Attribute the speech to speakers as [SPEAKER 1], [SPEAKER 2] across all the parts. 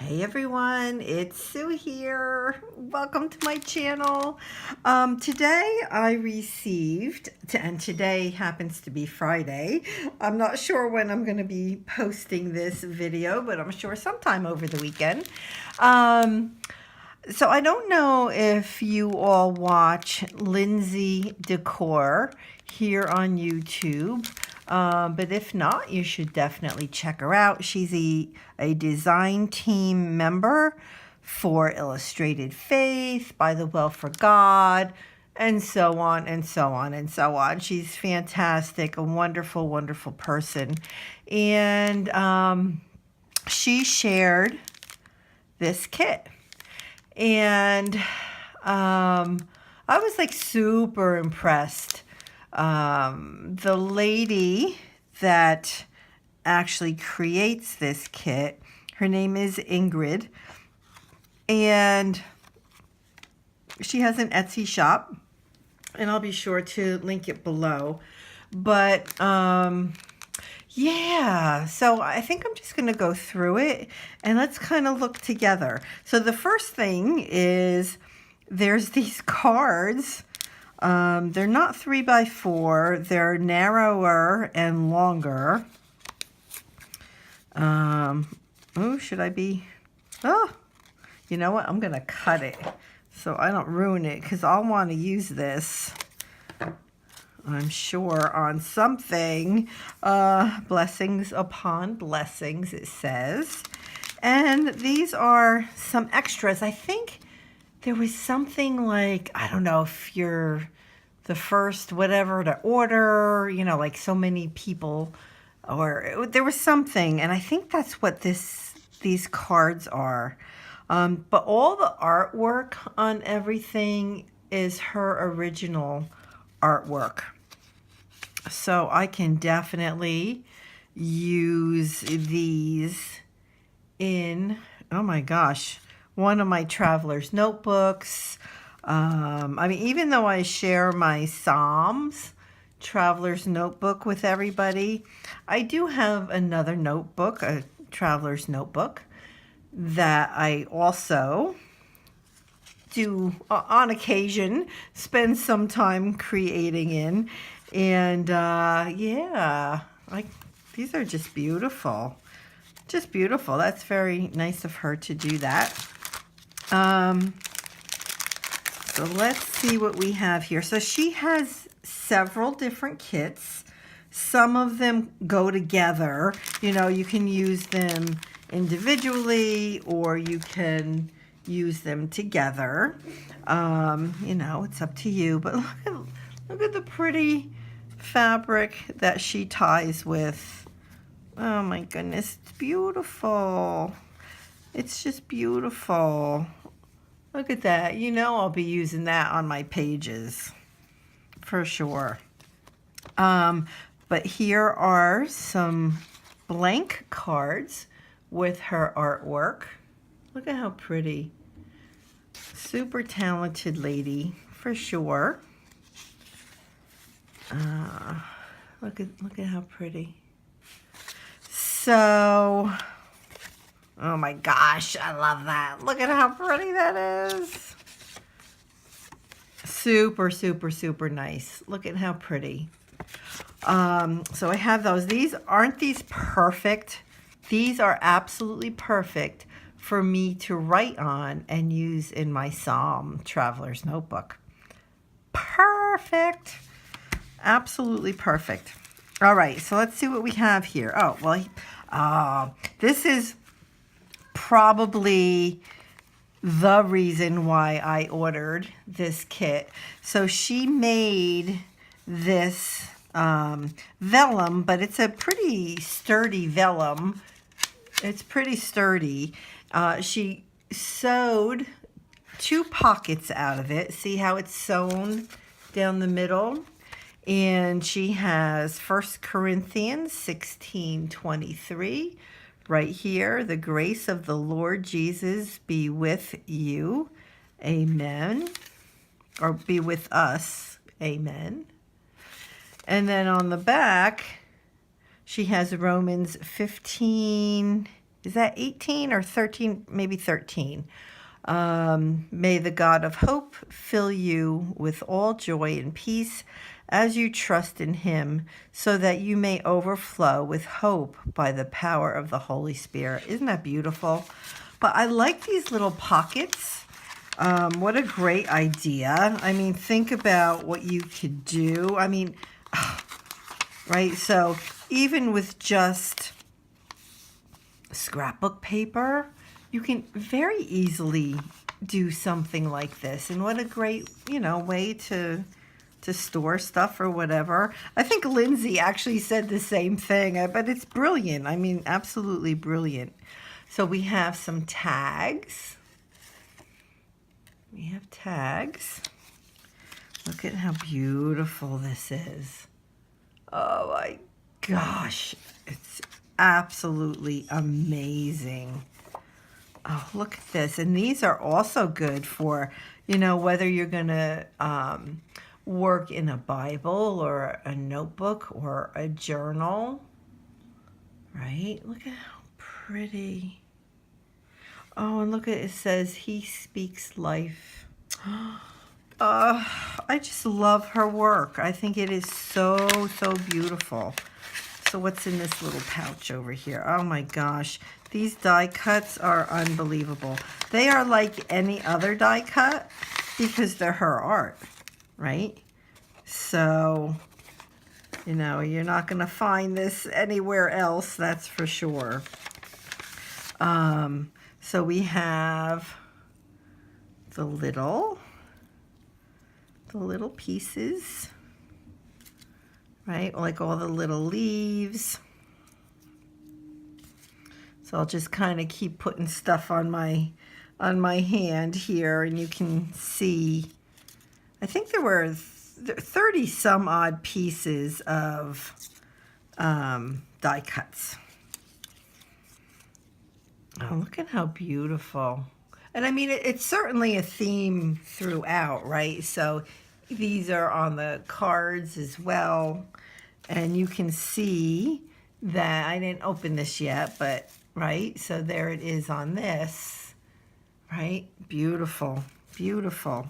[SPEAKER 1] Hey everyone, it's Sue here. Welcome to my channel. Today I received, and today happens to be Friday. I'm not sure when I'm going to be posting this video, but I'm sure sometime over the weekend. So I don't know if you all watch Lindsay Decor here on YouTube. But if not, you should definitely check her out. She's a design team member for Illustrated Faith, By the Well for God, and so on and so on and so on. She's fantastic, a wonderful, wonderful person. And she shared this kit. And I was like super impressed. The lady that actually creates this kit, her name is Ingrid, and she has an Etsy shop, and I'll be sure to link it below. But yeah, so I think I'm just going to go through it and let's kind of look together. So the first thing is there's these cards. They're not 3x4. They're narrower and longer. Oh, should I be? Oh, you know what? I'm going to cut it so I don't ruin it because I'll want to use this, I'm sure, on something. Blessings upon blessings, it says. And these are some extras. I think there was something like, I don't know if you're the first whatever to order, you know, like so many people, or there was something, and I think that's what these cards are. But all the artwork on everything is her original artwork. So I can definitely use these in, oh my gosh, one of my traveler's notebooks. I mean, even though I share my Psalms traveler's notebook with everybody, I do have another notebook, a traveler's notebook, that I also do on occasion spend some time creating in. And yeah, these are just beautiful. Just beautiful. That's very nice of her to do that. So let's see what we have here. So she has several different kits. Some of them go together. You know, you can use them individually or you can use them together. You know, it's up to you. But look at the pretty fabric that she ties with. Oh my goodness, it's beautiful. It's just beautiful. Look at that. You know I'll be using that on my pages for sure. But here are some blank cards with her artwork. Look at how pretty. Super talented lady for sure. Look at how pretty. So, oh my gosh, I love that. Look at how pretty that is. Super, super, super nice. Look at how pretty. So I have those. Aren't these perfect? These are absolutely perfect for me to write on and use in my Psalm Traveler's Notebook. Perfect. Absolutely perfect. All right, so let's see what we have here. Oh, well, this is probably the reason why I ordered this kit. So she made this vellum, but it's a pretty sturdy vellum. It's pretty sturdy. She sewed 2 pockets out of it. See how it's sewn down the middle? And she has 1 Corinthians 16:23 right here. The grace of the Lord Jesus be with you. Amen. Or be with us. Amen. And then on the back, she has Romans 15, Is that 18 or 13? Maybe 13. May the God of hope fill you with all joy and peace as you trust in him, so that you may overflow with hope by the power of the Holy Spirit. Isn't that beautiful? But I like these little pockets. What a great idea. I mean, think about what you could do. I mean, right? So even with just scrapbook paper, you can very easily do something like this. And what a great, way to store stuff or whatever. I think Lindsay actually said the same thing, but it's brilliant. I mean, absolutely brilliant. So we have some tags. We have tags. Look at how beautiful this is. Oh my gosh. It's absolutely amazing. Oh, look at this. And these are also good for, whether you're going to work in a Bible or a notebook or a journal. Right? Look at how pretty. Oh, and look at it says, he speaks life. I just love her work. I think it is so, so beautiful. So what's in this little pouch over here? Oh my gosh. These die cuts are unbelievable. They are like any other die cut because they're her art, right? So, you're not going to find this anywhere else, that's for sure. So we have the little pieces, right? Like all the little leaves. So I'll just kind of keep putting stuff on my hand here, and you can see, I think there were 30 some odd pieces of die cuts. Oh, look at how beautiful. And I mean, it's certainly a theme throughout, right? So these are on the cards as well. And you can see that I didn't open this yet, but right? So there it is on this, right? Beautiful, beautiful.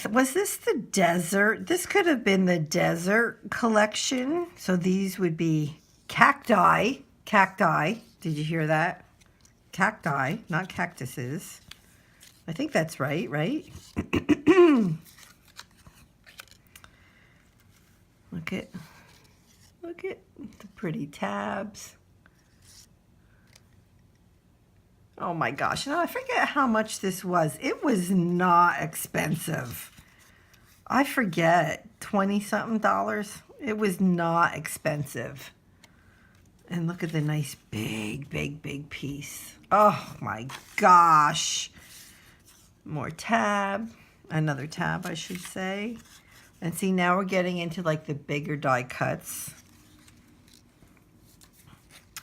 [SPEAKER 1] Was this the desert? This could have been the desert collection. So these would be cacti. Cacti. Did you hear that? Cacti, not cactuses. I think that's right? Look at the pretty tabs. Oh my gosh. Now I forget how much this was. It was not expensive. I forget, 20-something. It was not expensive. And look at the nice big piece. Oh my gosh. More tab. Another tab, I should say. And see, now we're getting into like the bigger die cuts.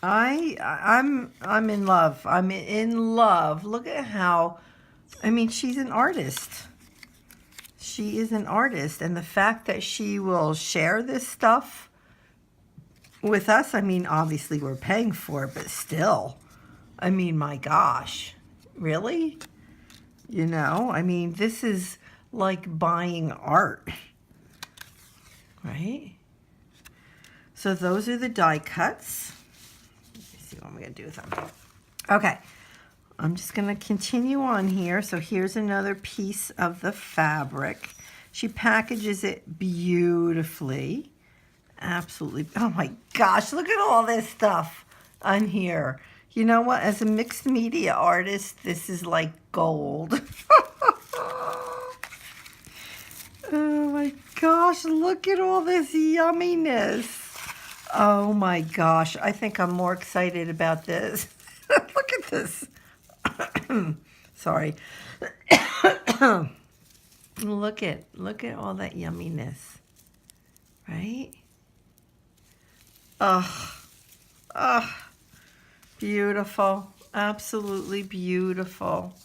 [SPEAKER 1] I'm in love. I'm in love. Look at how, I mean, she's an artist. She is an artist. And the fact that she will share this stuff with us, I mean, obviously we're paying for it, but still, I mean, my gosh, really? I mean, this is like buying art, right? So those are the die cuts. Let me see what I'm going to do with them. Okay, I'm just going to continue on here. So here's another piece of the fabric. She packages it beautifully. Absolutely. Oh my gosh, look at all this stuff on here. You know what? As a mixed media artist, this is like gold. Oh my gosh, look at all this yumminess. Oh my gosh, I think I'm more excited about this. Look at this. Sorry. Look at all that yumminess. Right? Beautiful. Absolutely beautiful.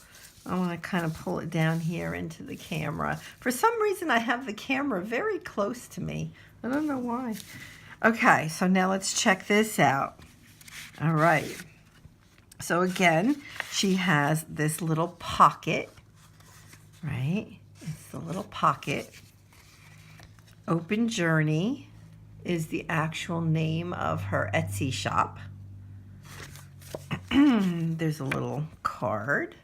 [SPEAKER 1] I want to kind of pull it down here into the camera. For some reason, I have the camera very close to me. I don't know why. Okay, so now let's check this out. All right. So again, she has this little pocket, right? It's the little pocket. Open Journey is the actual name of her Etsy shop. There's a little card.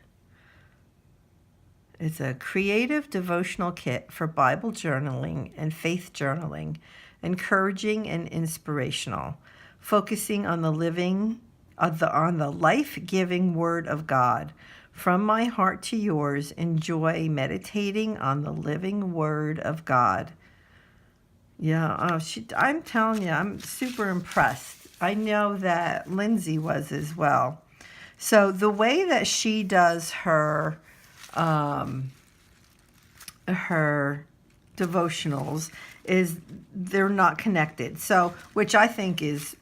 [SPEAKER 1] It's a creative devotional kit for Bible journaling and faith journaling, encouraging and inspirational, focusing on the life-giving Word of God. From my heart to yours, enjoy meditating on the living Word of God. Yeah, I'm telling you, I'm super impressed. I know that Lindsay was as well. So the way that she does her devotionals is they're not connected. So, which I think is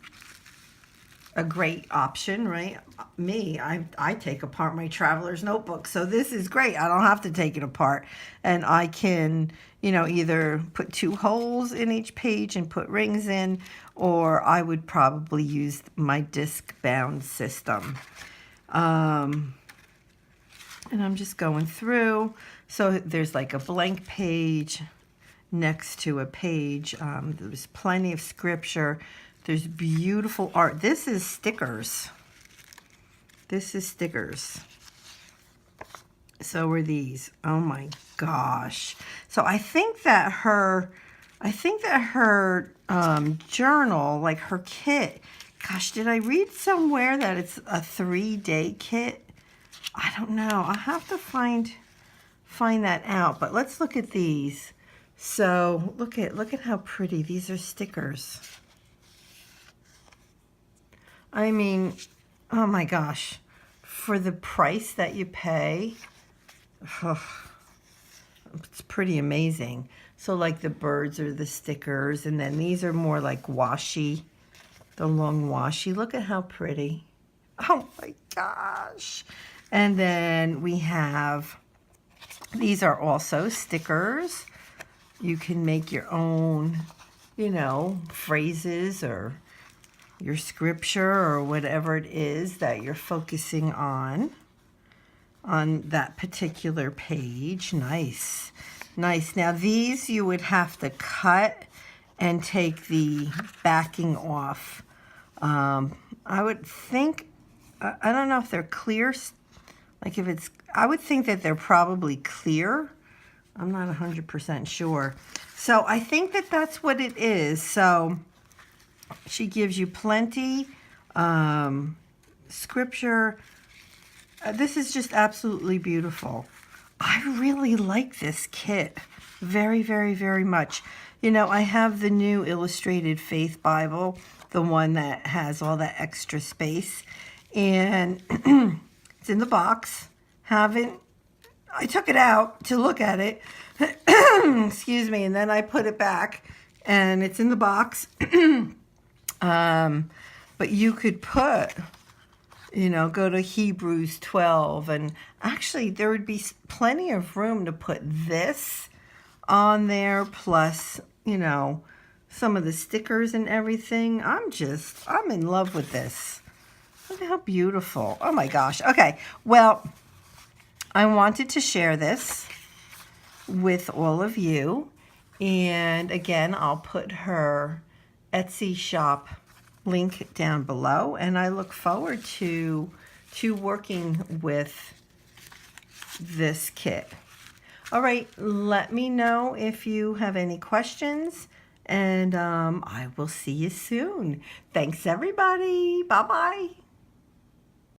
[SPEAKER 1] a great option, right? I take apart my traveler's notebook, so this is great. I don't have to take it apart, and I can, either put 2 holes in each page and put rings in, or I would probably use my disc-bound system. And I'm just going through. So there's like a blank page next to a page. There's plenty of scripture. There's beautiful art. This is stickers. This is stickers. So are these. Oh my gosh. So I think that her journal, like her kit, gosh, did I read somewhere that it's a 3-day kit? I don't know. I'll have to find that out. But let's look at these. So look at how pretty these are. Stickers. I mean, oh my gosh, for the price that you pay, it's pretty amazing. So like the birds are the stickers, and then these are more like washi, the long washi. Look at how pretty. Oh my gosh. And then we have, these are also stickers. You can make your own, phrases or your scripture or whatever it is that you're focusing on that particular page. Nice. Nice. Now these you would have to cut and take the backing off. I would think, I don't know if they're clear. Like if it's, I would think that they're probably clear. I'm not 100% sure. So I think that that's what it is. So she gives you plenty scripture. This is just absolutely beautiful. I really like this kit very, very, very much. I have the new Illustrated Faith Bible, the one that has all that extra space, and it's in the box. I took it out to look at it, excuse me, and then I put it back, and it's in the box. But you could put, go to Hebrews 12, and actually there would be plenty of room to put this on there, plus, some of the stickers and everything. I'm in love with this. Look at how beautiful. Oh my gosh. Okay, well, I wanted to share this with all of you, and again, I'll put her Etsy shop link down below, and I look forward to working with this kit. All right, let me know if you have any questions, and I will see you soon. Thanks, everybody. Bye-bye.